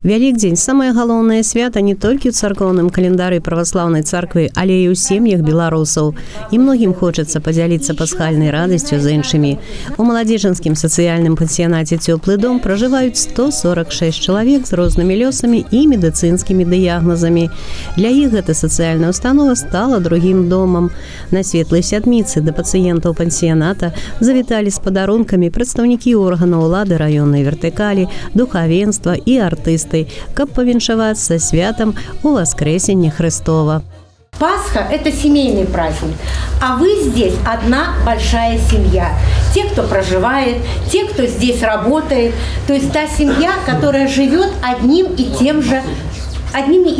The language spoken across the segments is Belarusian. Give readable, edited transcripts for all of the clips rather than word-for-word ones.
Вялікдзень – самае галоўнае свята не толькі ў царкоўным календары праваслаўнай царквы, але і ў сем'ях беларусаў. І многім хочацца падзяліцца пасхальнай радасцю з іншымі. У маладзечанскім сацыяльным пансіянаце «Цёплы дом» пражываюць 146 чалавек з рознымі лёсамі і медыцынскімі дыягназамі. Для іх гэта сацыяльная установа стала другім домам. На светлай сядміцы да пацыентаў пансіяната завіталі з падарункамі прадстаўнікі органаў улады раённай вертыкалі, духавенства і артысты, каб павіншавацца святам у Воскресенне Христова. Пасха – это семейный праздник, а вы здесь одна большая семья. Те, кто проживает, те, кто здесь работает, то есть та семья, которая живет одними и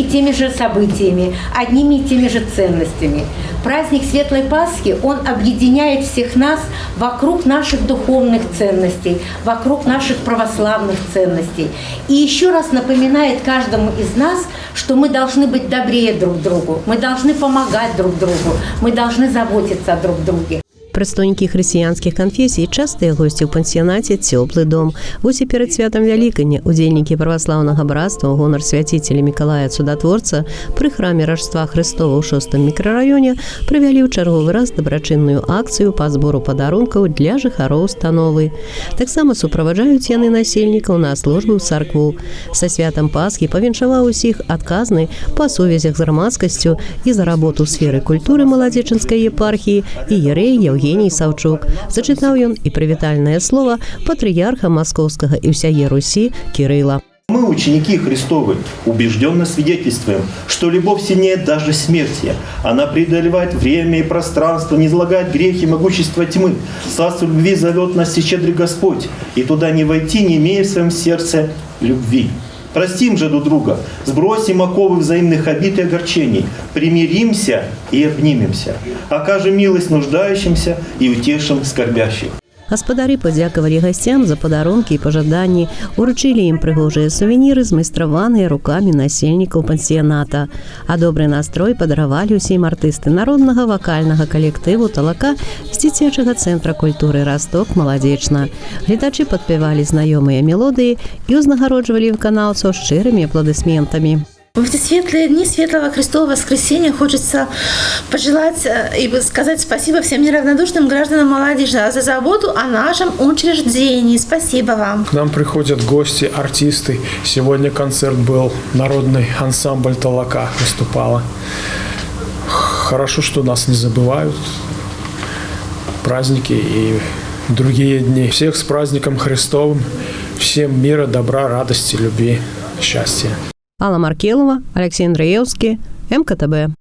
теми же событиями, одними и теми же ценностями. Праздник Светлой Пасхи, он объединяет всех нас вокруг наших духовных ценностей, вокруг наших православных ценностей. И еще раз напоминает каждому из нас, что мы должны быть добрее друг другу, мы должны помогать друг другу, мы должны заботиться друг о друге. Прадстаўнікі хрысціянскіх канфесій частыя госці ў пансіянаце «Цёплы дом». Вось і перад святам Вялікадня удзельнікі праваслаўнага братства ў гонар свяціцеля Мікалая Цудатворца пры храме Раждства Хрыстова ў 6-м мікрараёне правялі ў чарговы раз дабрачынную акцыю па збору падарункаў для жыхароў установы. Таксама суправаджаюць яны насельнікаў на службы ў царкву. Са святам Пасхі павіншаваў усіх адказны па сувязях з грамадскасцю і за работу ў сферы культуры маладзечанскай епархіі іерэй Евгений Саўчук. Зачытаў ён і прывітальнае слово патрыярха Маскоўскага і ўсяе Русі Кирилла. Мы, ученики Христовы, убежденно свидетельствуем, что любовь сильнее даже смерти. Она преодолевает время и пространство, не излагает грехи, могущество тьмы. Царство любви зовет нас и щедрый Господь, и туда не войти, не имея в своем сердце любви. Простим же друг друга, сбросим оковы взаимных обид и огорчений, примиримся и обнимемся, окажем милость нуждающимся и утешим скорбящих. Гаспадары падзякавалі гасцям за падарункі і пажаданні, уручылі ім прыгожыя сувеніры, змайстраваныя рукамі насельнікаў пансіяната. А добры настрой падаравалі ўсім артысты народнага вакальнага калектыву «Талака» з дзіцячага цэнтра культуры «Расток» маладзечна. Гледачы падпявалі знаёмыя мелодыі і ўзнагароджвалі выканаўцаў шчырымі апладысментамі. В эти светлые дни Светлого Христового Воскресения хочется пожелать и сказать спасибо всем неравнодушным гражданам Молодежи за заботу о нашем учреждении. Спасибо вам. К нам приходят гости, артисты. Сегодня концерт был, народный ансамбль «Талака» выступала. Хорошо, что нас не забывают. Праздники и другие дни. Всех с праздником Христовым. Всем мира, добра, радости, любви, счастья. Алла Маркелова, Алексей Андреевский, МКТБ.